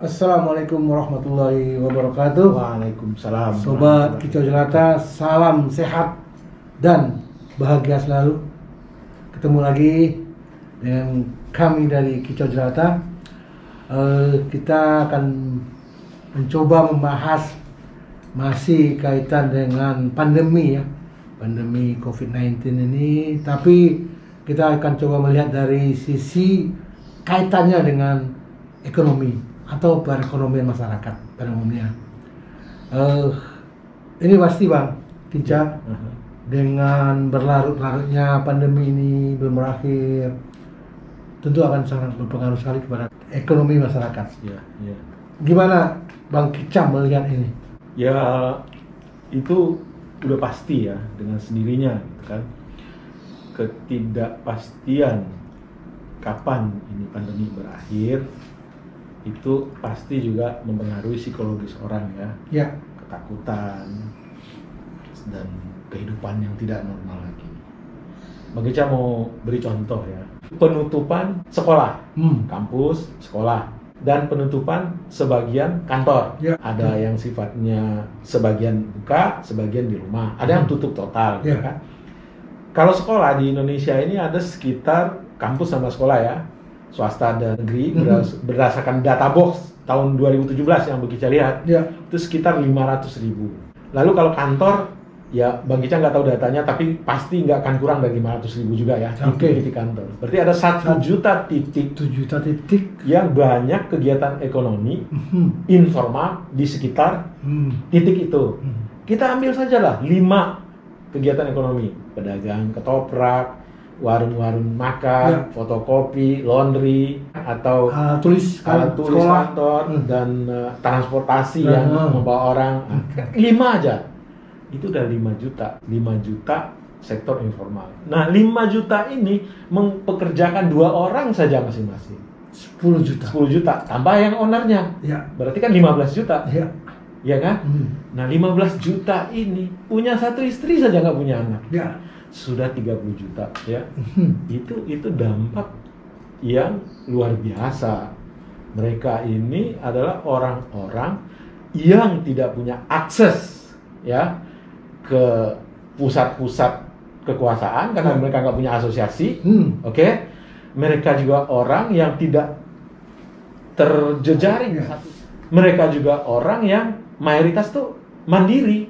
Assalamualaikum warahmatullahi wabarakatuh. Waalaikumsalam. Sobat Kicau Jelata, salam sehat dan bahagia selalu. Ketemu lagi dengan kami dari Kicau Jelata. Kita akan mencoba membahas masih kaitan dengan pandemi ya, pandemi COVID-19 ini. Tapi kita akan coba melihat dari sisi kaitannya dengan ekonomi atau perekonomian masyarakat pada umumnya. Ini pasti Bang Kinca, dengan berlarut-larutnya pandemi ini belum berakhir, tentu akan sangat berpengaruh sekali kepada ekonomi masyarakat. Ya. Gimana Bang Kinca melihat ini? Ya, itu udah pasti ya, dengan sendirinya gitu kan. Ketidakpastian kapan ini pandemi berakhir itu pasti juga mempengaruhi psikologis orang ya. Ya. Ketakutan dan kehidupan yang tidak normal lagi. Bang Ica mau beri contoh ya. Penutupan sekolah, kampus, sekolah, dan penutupan sebagian kantor. Ya. Ada yang sifatnya sebagian buka, sebagian di rumah. Ada yang tutup total, Ya. kan? Kalau sekolah di Indonesia ini ada sekitar kampus sama sekolah ya, swasta dan negeri, berdasarkan data box tahun 2017 yang Bang Ica lihat, Ya. itu sekitar 500.000. Lalu kalau kantor, ya Bang Ica nggak tahu datanya, tapi pasti nggak akan kurang dari 500.000 juga ya, titik kantor. Berarti ada 1 juta titik 1 juta titik yang banyak kegiatan ekonomi informal di sekitar titik itu. Kita ambil sajalah 5 kegiatan ekonomi, pedagang ketoprak, warung-warung makan, fotokopi, laundry, atau alat tulis sekolah, kantor, dan transportasi yang membawa orang. 5 aja. Itu udah 5 juta. 5 juta sektor informal. Nah, 5 juta ini mempekerjakan 2 orang saja masing-masing. 10 juta. 10 juta. Tambah yang ownernya. Ya. Berarti kan 15 juta. Ya. Ya kan? Nah, 15 juta ini punya 1 istri saja nggak punya anak. Ya. Sudah 30 juta ya. Itu dampak yang luar biasa. Mereka ini adalah orang-orang yang tidak punya akses ya ke pusat-pusat kekuasaan karena mereka nggak punya asosiasi. Oke. Mereka juga orang yang tidak terjejaring. Mereka juga orang yang mayoritas tuh mandiri.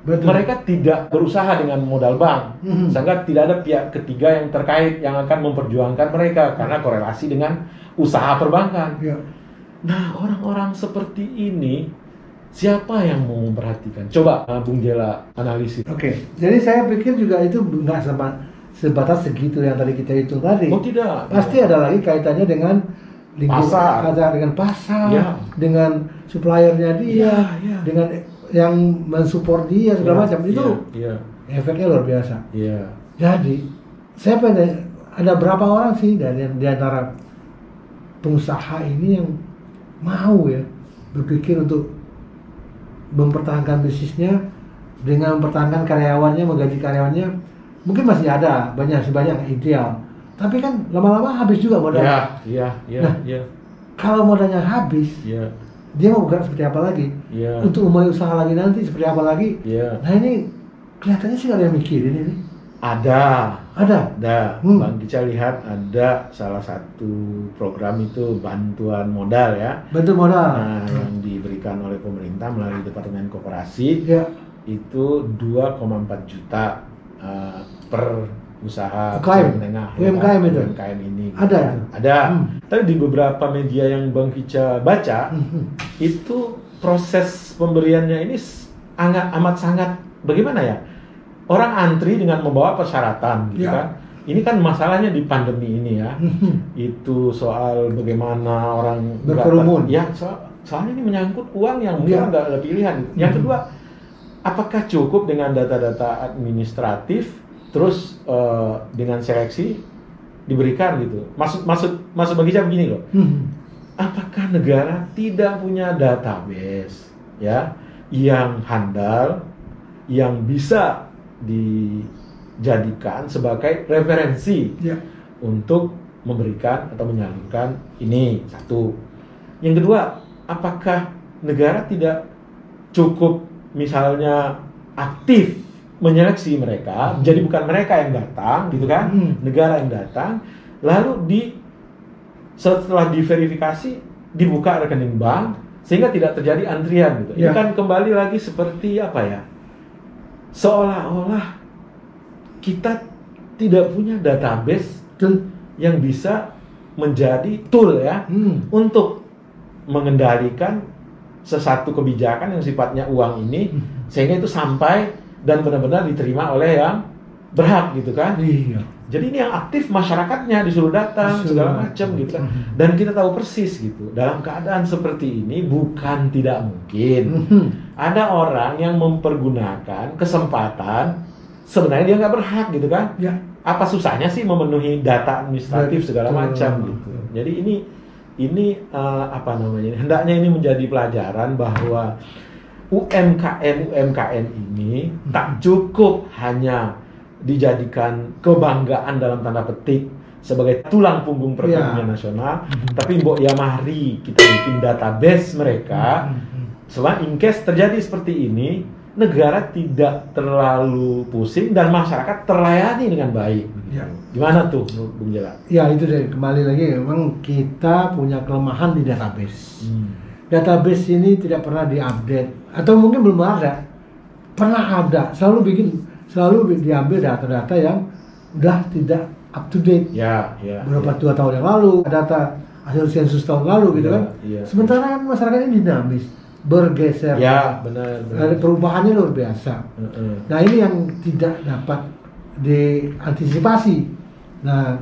Betul. Mereka tidak berusaha dengan modal bank, sehingga tidak ada pihak ketiga yang terkait yang akan memperjuangkan mereka karena korelasi dengan usaha perbankan. Ya. Nah, orang-orang seperti ini siapa yang mau memperhatikan? Coba Bung Jela analisis. Oke, jadi saya pikir juga itu nggak sebatas segitu yang tadi kita hitung tadi. Oh tidak. Pasti ada lagi kaitannya dengan Pasar. dengan pasar, Ya. dengan suppliernya dia, Ya. dengan yang mensupport dia segala macam itu efeknya luar biasa. Iya. Jadi saya pengen, ada berapa orang sih dari di antara pengusaha ini yang mau ya berpikir untuk mempertahankan bisnisnya dengan mempertahankan karyawannya, menggaji karyawannya. Mungkin masih ada sebanyak yang ideal, tapi kan lama-lama habis juga modal. Iya. Kalau modalnya habis, dia mau bergerak seperti apa lagi? Untuk memulai usaha lagi nanti seperti apa lagi? Nah ini kelihatannya sih nggak ada yang mikirin ini. Ada. Hmm. Bang Kica lihat ada salah satu program itu bantuan modal ya. Bantu modal. Nah, yang diberikan oleh pemerintah melalui Departemen Koperasi itu 2,4 juta per usaha UMKM. menengah. UMKM itu. UMKM ini. Ada. Tapi di beberapa media yang Bang Kica baca itu proses pemberiannya ini amat sangat bagaimana ya? Orang antri dengan membawa persyaratan gitu kan. Ini kan masalahnya di pandemi ini ya. Itu soal bagaimana orang berkerumun. Ya, soalnya ini menyangkut uang yang mungkin nggak ada pilihan. Yang kedua, apakah cukup dengan data-data administratif terus dengan seleksi diberikan gitu? Maksud Bang Ica begini loh. Apakah negara tidak punya database ya yang handal, yang bisa dijadikan sebagai referensi untuk memberikan atau menyalurkan ini? Satu. Yang kedua, apakah negara tidak cukup misalnya aktif menyeleksi mereka, jadi bukan mereka yang datang gitu kan, negara yang datang, lalu setelah diverifikasi dibuka rekening bank sehingga tidak terjadi antrian gitu. Ini kan kembali lagi seperti apa ya? Seolah-olah kita tidak punya database yang bisa menjadi tool ya untuk mengendalikan sesuatu kebijakan yang sifatnya uang ini sehingga itu sampai dan benar-benar diterima oleh yang berhak gitu kan. Jadi ini yang aktif masyarakatnya disuruh datang segala macam gitu kan. Dan kita tahu persis gitu. Dalam keadaan seperti ini bukan tidak mungkin ada orang yang mempergunakan kesempatan sebenarnya dia nggak berhak gitu kan. Apa susahnya sih memenuhi data administratif segala macam gitu. Jadi ini apa namanya? Hendaknya ini menjadi pelajaran bahwa UMKM ini tak cukup hanya dijadikan kebanggaan dalam tanda petik sebagai tulang punggung perekonomian nasional, tapi mbok ya mari kita bikin database mereka. Sebab in case terjadi seperti ini, negara tidak terlalu pusing dan masyarakat terlayani dengan baik. Gimana tuh, Bung Jela? Ya itu deh, kembali lagi memang kita punya kelemahan di database. Database ini tidak pernah diupdate atau mungkin belum ada. Pernah ada, selalu diambil data-data yang udah tidak up to date. Berapa 2 tahun yang lalu, data hasil sensus tahun lalu gitu kan. Sementara kan masyarakat ini dinamis, bergeser. Benar. Perubahannya luar biasa. Nah ini yang tidak dapat diantisipasi. Nah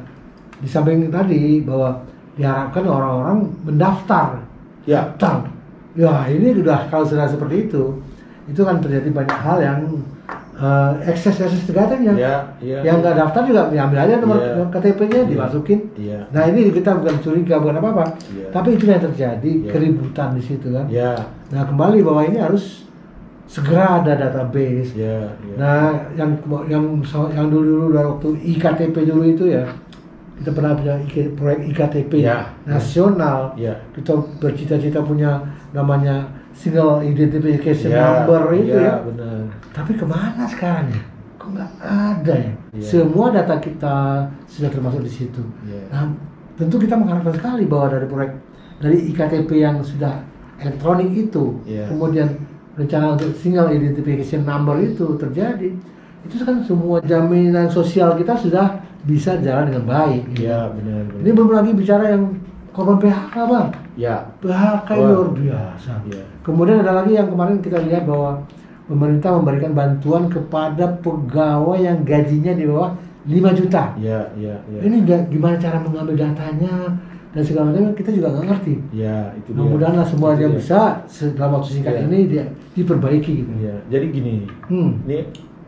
di samping tadi bahwa diharapkan orang-orang mendaftar. Ini kalau sudah seperti itu kan terjadi banyak hal yang ekses negatif yang nggak daftar juga diambil aja nomor KTP-nya dimasukin. Nah ini kita bukan curiga bukan apa-apa, tapi itu yang terjadi keributan di situ kan. Nah kembali bahwa ini harus segera ada database. Nah yang dulu dari waktu IKTP dulu itu ya, kita pernah punya proyek IKTP nasional. Kita bercita-cita punya namanya single identification number itu benar. Tapi kemana sekarang ya? Kok nggak ada ya? Semua data kita sudah termasuk di situ. Nah, tentu kita mengharapkan sekali bahwa dari IKTP yang sudah elektronik itu, kemudian rencana untuk single identification number itu terjadi, itu kan semua jaminan sosial kita sudah bisa jalan dengan baik. Benar. Ini belum lagi bicara yang korban PHK, Bang. PHK luar biasa. Kemudian ada lagi yang kemarin kita lihat bahwa pemerintah memberikan bantuan kepada pegawai yang gajinya di bawah 5 juta. Ini gimana cara mengambil datanya dan segala macam kita juga nggak ngerti. Itu mudah-mudahan semua dia bisa dalam waktu singkat ini dia diperbaiki gitu. Jadi gini,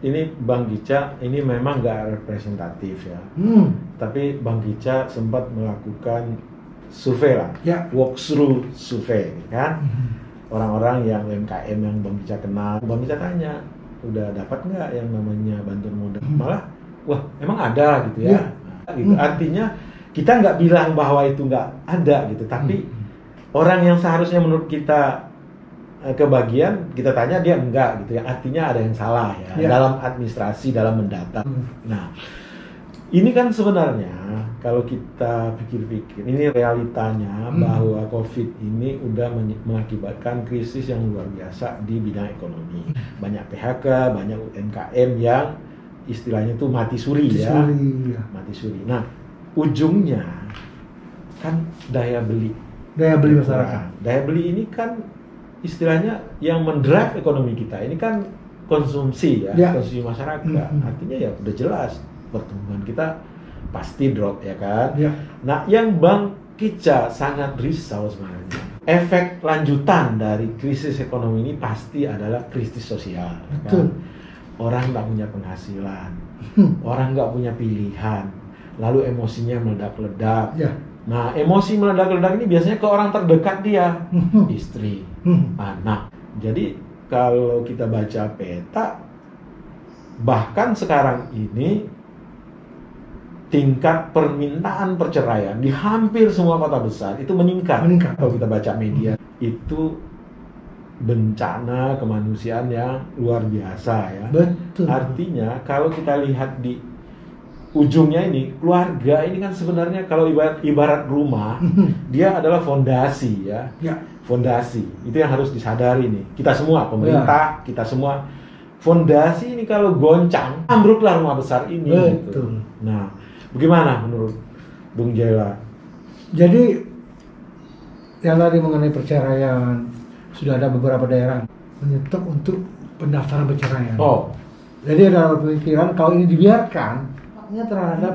ini Bang Gica ini memang nggak representatif ya. Tapi Bang Gica sempat melakukan survei lah, walkthrough survei kan. Orang-orang yang UMKM yang Bang Gica kenal, Bang Gica tanya, udah dapat nggak yang namanya bantuan modal? Malah, wah emang ada gitu ya. Gitu. Artinya kita nggak bilang bahwa itu nggak ada gitu, tapi orang yang seharusnya menurut kita kebagian, kita tanya dia enggak gitu ya. Artinya ada yang salah ya dalam administrasi, dalam mendata. Nah, ini kan sebenarnya kalau kita pikir-pikir, ini realitanya bahwa COVID ini udah mengakibatkan krisis yang luar biasa di bidang ekonomi. Banyak PHK, banyak UMKM yang istilahnya tuh mati suri. Mati suri. Nah, ujungnya kan daya beli masyarakat. Daya beli ini kan istilahnya yang mendrive ekonomi kita. Ini kan konsumsi konsumsi masyarakat. Artinya ya udah jelas pertumbuhan kita pasti drop ya kan. Nah, yang Bang Gica sangat risau sebenarnya, efek lanjutan dari krisis ekonomi ini pasti adalah krisis sosial. Kan? Orang nggak punya penghasilan, orang nggak punya pilihan, lalu emosinya meledak-ledak. Nah, emosi meledak-ledak ini biasanya ke orang terdekat dia, istri, anak. Jadi kalau kita baca peta, bahkan sekarang ini tingkat permintaan perceraian di hampir semua kota besar itu meningkat. Kalau kita baca media, itu bencana kemanusiaan yang luar biasa ya. Betul. Artinya kalau kita lihat di ujungnya ini, keluarga ini kan sebenarnya kalau ibarat rumah, dia adalah fondasi ya. Ya. Fondasi. Itu yang harus disadari nih. Kita semua, pemerintah, kita semua. Fondasi ini kalau goncang, ambruklah rumah besar ini. Betul. Gitu. Nah, bagaimana menurut Bung Jela? Jadi yang tadi mengenai perceraian, sudah ada beberapa daerah menyetop untuk pendaftaran perceraian. Oh. Jadi ada pemikiran kalau ini dibiarkan, haknya terhadap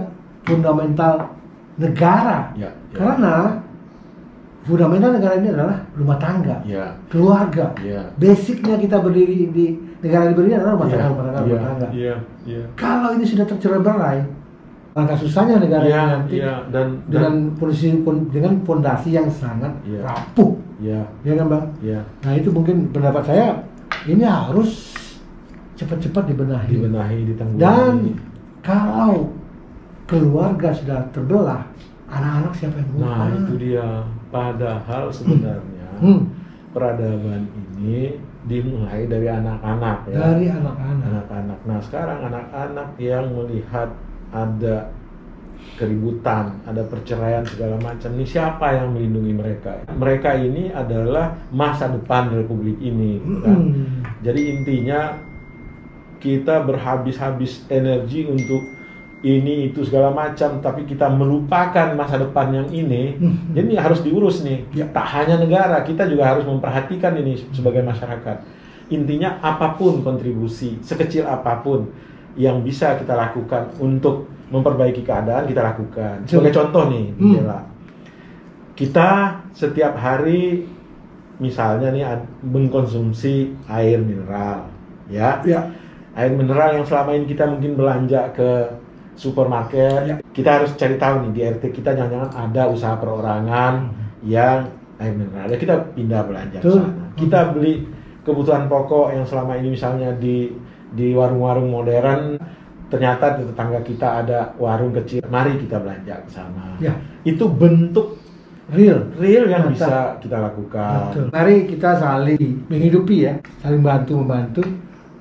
fundamental negara. Ya, ya. Karena fundamental negara ini adalah rumah tangga, Ya. keluarga. Ya. Basicnya kita berdiri di negara ini berdiri adalah rumah tangga, rumah tangga. Iya, iya. Kalau ini sudah tercerai-berai, langkah susahnya negara ini nanti dengan fondasi yang sangat rapuh. Iya. Ya kan, Bang? Iya. Nah, itu mungkin pendapat saya, ini harus cepat-cepat dibenahi. Ditanggulangi. Dan kalau keluarga sudah terbelah, anak-anak siapa yang ngurus? Nah, itu dia. Padahal sebenarnya peradaban ini dimulai dari anak-anak ya. Dari anak-anak. Anak-anak. Nah, sekarang anak-anak yang melihat ada keributan, ada perceraian segala macam. Ini siapa yang melindungi mereka? Mereka ini adalah masa depan Republik ini, kan? Jadi intinya kita berhabis-habis energi untuk ini itu segala macam, tapi kita melupakan masa depan yang ini. Jadi ini harus diurus nih. Ya. Tak hanya negara, kita juga harus memperhatikan ini sebagai masyarakat. Intinya apapun kontribusi, sekecil apapun yang bisa kita lakukan untuk memperbaiki keadaan, kita lakukan. Sebagai contoh nih, Jela, kita setiap hari misalnya nih mengkonsumsi air mineral, ya. Air mineral yang selama ini kita mungkin belanja ke supermarket, kita harus cari tahu nih di RT kita jangan-jangan ada usaha perorangan yang air mineral, ya kita pindah belanja ke sana. Kita beli kebutuhan pokok yang selama ini misalnya di warung-warung modern, ternyata di tetangga kita ada warung kecil, mari kita belanja ke sana. Ya. Itu bentuk real yang bisa kita lakukan. Betul. Mari kita saling menghidupi ya, saling membantu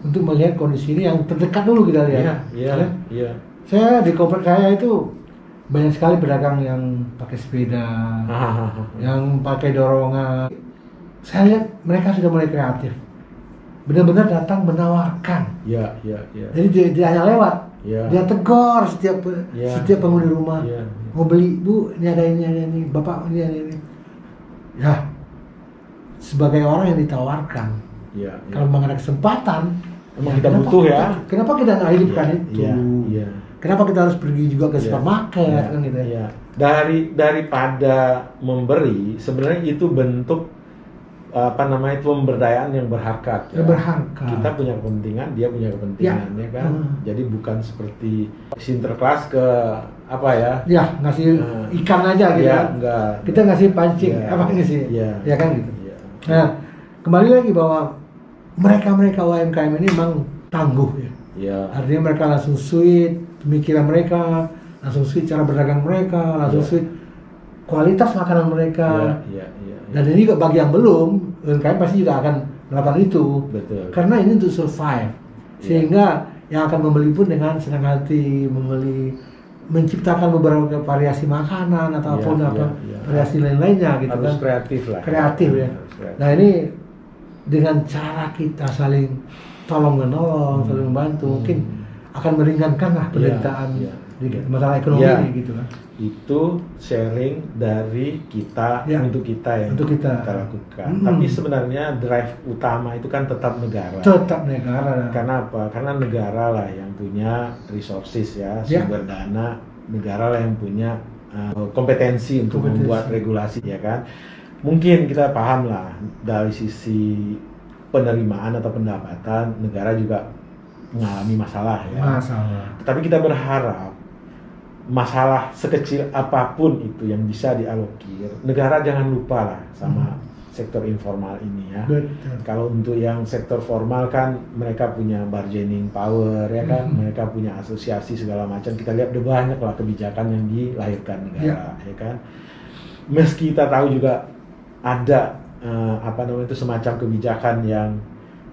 untuk melihat kondisi ini yang terdekat dulu kita lihat. Iya. Saya di komplek saya itu banyak sekali pedagang yang pakai sepeda, yang pakai dorongan. Saya lihat mereka sudah mulai kreatif, benar-benar datang menawarkan. Iya. Jadi dia hanya lewat, dia tegur setiap penghuni rumah. Mau beli, Bu, ini ada ini, Bapak ini ada ini. Ya, sebagai orang yang ditawarkan, kalau memang ada kesempatan, emang kita butuh ya. Kenapa kita nggak hidupkan itu? Iya. Kenapa kita harus pergi juga ke supermarket kan gitu ya? Daripada memberi, sebenarnya itu bentuk pemberdayaan yang berharkat. Ya. Berharkat. Kita punya kepentingan, dia punya kepentingan, ya kan. Jadi bukan seperti sinterklas ke apa ya? Ya, ngasih ikan aja gitu kan. Enggak. Kita ngasih pancing, apa ini sih? Ya kan gitu. Nah, kembali lagi bahwa mereka UMKM ini memang tangguh ya. Artinya mereka langsung sweet pemikiran mereka, langsung sweet cara berdagang mereka, langsung sweet kualitas makanan mereka. Dan ini juga bagi yang belum, UMKM pasti juga akan melakukan itu. Betul. Karena ini untuk survive. Sehingga yang akan membeli pun dengan senang hati membeli, menciptakan beberapa variasi makanan ataupun variasi lain-lainnya gitu. Harus kan. Kreatif lah. Kreatif ya. Nah, ini dengan cara kita saling tolong menolong, saling membantu, mungkin akan meringankan lah penderitaan di masalah ekonomi ini gitu kan. Itu sharing dari kita untuk kita yang untuk kita lakukan. Tapi sebenarnya drive utama itu kan tetap negara. Tetap negara. Karena apa? Karena negara lah yang punya resources sumber dana, negara lah yang punya kompetensi untuk membuat regulasi ya kan. Mungkin kita paham lah dari sisi penerimaan atau pendapatan negara juga mengalami masalah ya. Tapi kita berharap masalah sekecil apapun itu yang bisa dialokir, negara jangan lupa lah sama sektor informal ini ya. Kalau untuk yang sektor formal kan mereka punya bargaining power ya kan, mereka punya asosiasi segala macam. Kita lihat udah banyak lah kebijakan yang dilahirkan negara ya kan. Meski kita tahu juga ada apa namanya itu semacam kebijakan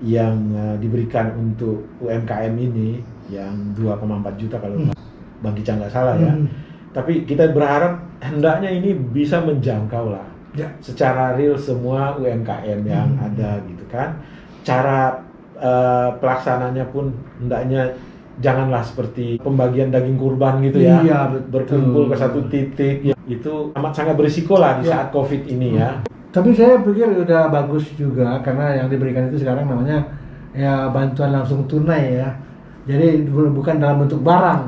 yang diberikan untuk UMKM ini yang 2,4 juta kalau Bang Kica nggak salah ya. Tapi kita berharap hendaknya ini bisa menjangkau lah secara real semua UMKM yang ada gitu kan. Cara pelaksananya pun hendaknya janganlah seperti pembagian daging kurban gitu ya. Iya, betul. Berkumpul ke satu titik ya, itu amat sangat berisiko lah di saat COVID ini ya. Tapi saya pikir udah bagus juga karena yang diberikan itu sekarang namanya ya bantuan langsung tunai ya. Jadi bukan dalam bentuk barang.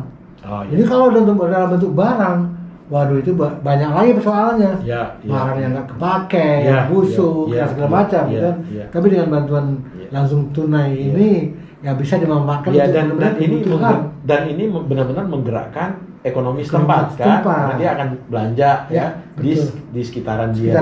Oh, iya. Jadi kalau dalam bentuk barang, waduh itu banyak lagi persoalannya. Barang yang nggak kepake, yang busuk, yang segala macam, gitu. Tapi dengan bantuan langsung tunai ini ya bisa dimanfaatkan untuk dan ini benar-benar menggerakkan ekonomi setempat kan. Karena dia akan belanja di sekitaran dia.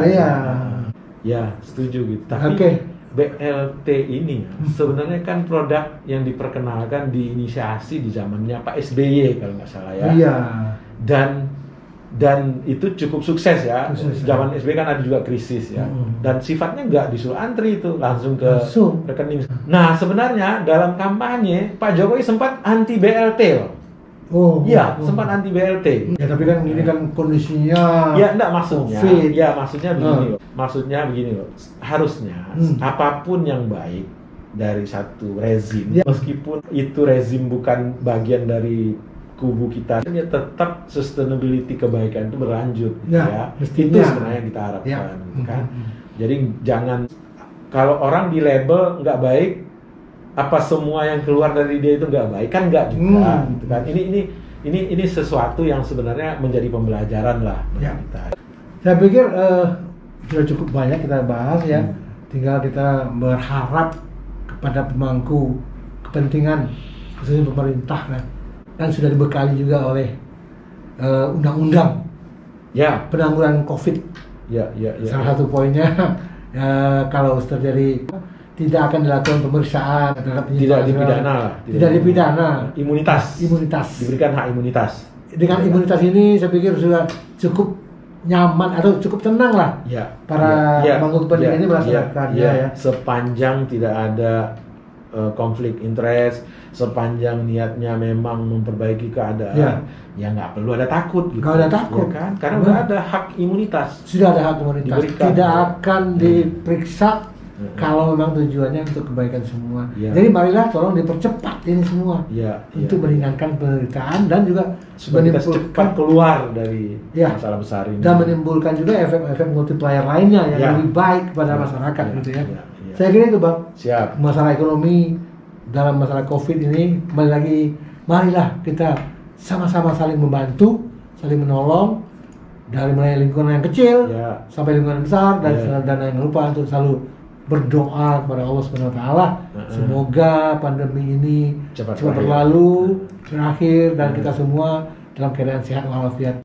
Ya, setuju gitu. Tapi BLT ini sebenarnya kan produk yang diperkenalkan diinisiasi di zamannya Pak SBY kalau nggak salah ya. Iya. Dan itu cukup sukses ya. Zaman SBY kan ada juga krisis ya. Dan sifatnya nggak disuruh antri itu, langsung ke rekening. Nah sebenarnya dalam kampanye Pak Jokowi sempat anti BLT loh. Sempat anti BLT. Ya tapi kan ini kan kondisinya. Ya enggak maksudnya. COVID. Ya maksudnya begini loh. Maksudnya begini loh. Harusnya apapun yang baik dari satu rezim, meskipun itu rezim bukan bagian dari kubu kita, ya tetap sustainability kebaikan itu berlanjut gitu ya. Itu sebenarnya yang kita harapkan gitu kan. Jadi jangan kalau orang di label nggak baik, apa semua yang keluar dari dia itu nggak baik kan nggak juga gitu kan. Ini sesuatu yang sebenarnya menjadi pembelajaran lah bagi kita. Saya pikir sudah cukup banyak kita bahas ya. Tinggal kita berharap kepada pemangku kepentingan khususnya pemerintah dan sudah dibekali juga oleh undang-undang penanggulangan COVID. Salah satu poinnya kalau terjadi tidak akan dilakukan pemeriksaan terhadap tidak dipidana. Imunitas diberikan hak imunitas. Dengan imunitas ini saya pikir sudah cukup nyaman atau cukup tenang lah para pemangku kepentingan ini melaksanakannya ya. Sepanjang tidak ada konflik interest, sepanjang niatnya memang memperbaiki keadaan, ya nggak perlu ada takut gitu. Nggak ada takut ya kan? Karena udah ada hak imunitas. Sudah ada hak imunitas. Diberikan, tidak akan diperiksa kalau memang tujuannya untuk kebaikan semua. Jadi marilah tolong dipercepat ini semua untuk meringankan penderitaan dan juga cepat keluar dari masalah besar ini. Dan menimbulkan juga efek-efek multiplier lainnya yang lebih baik kepada masyarakat gitu ya. Saya kira itu Bang. Siap. Masalah ekonomi dalam masalah COVID ini kembali lagi, marilah kita sama-sama saling membantu, saling menolong dari mulai lingkungan yang kecil sampai lingkungan besar dan jangan lupa untuk selalu berdoa kepada Allah Subhanahu wa taala semoga pandemi ini cepat berlalu, berakhir dan kita semua dalam keadaan sehat walafiat.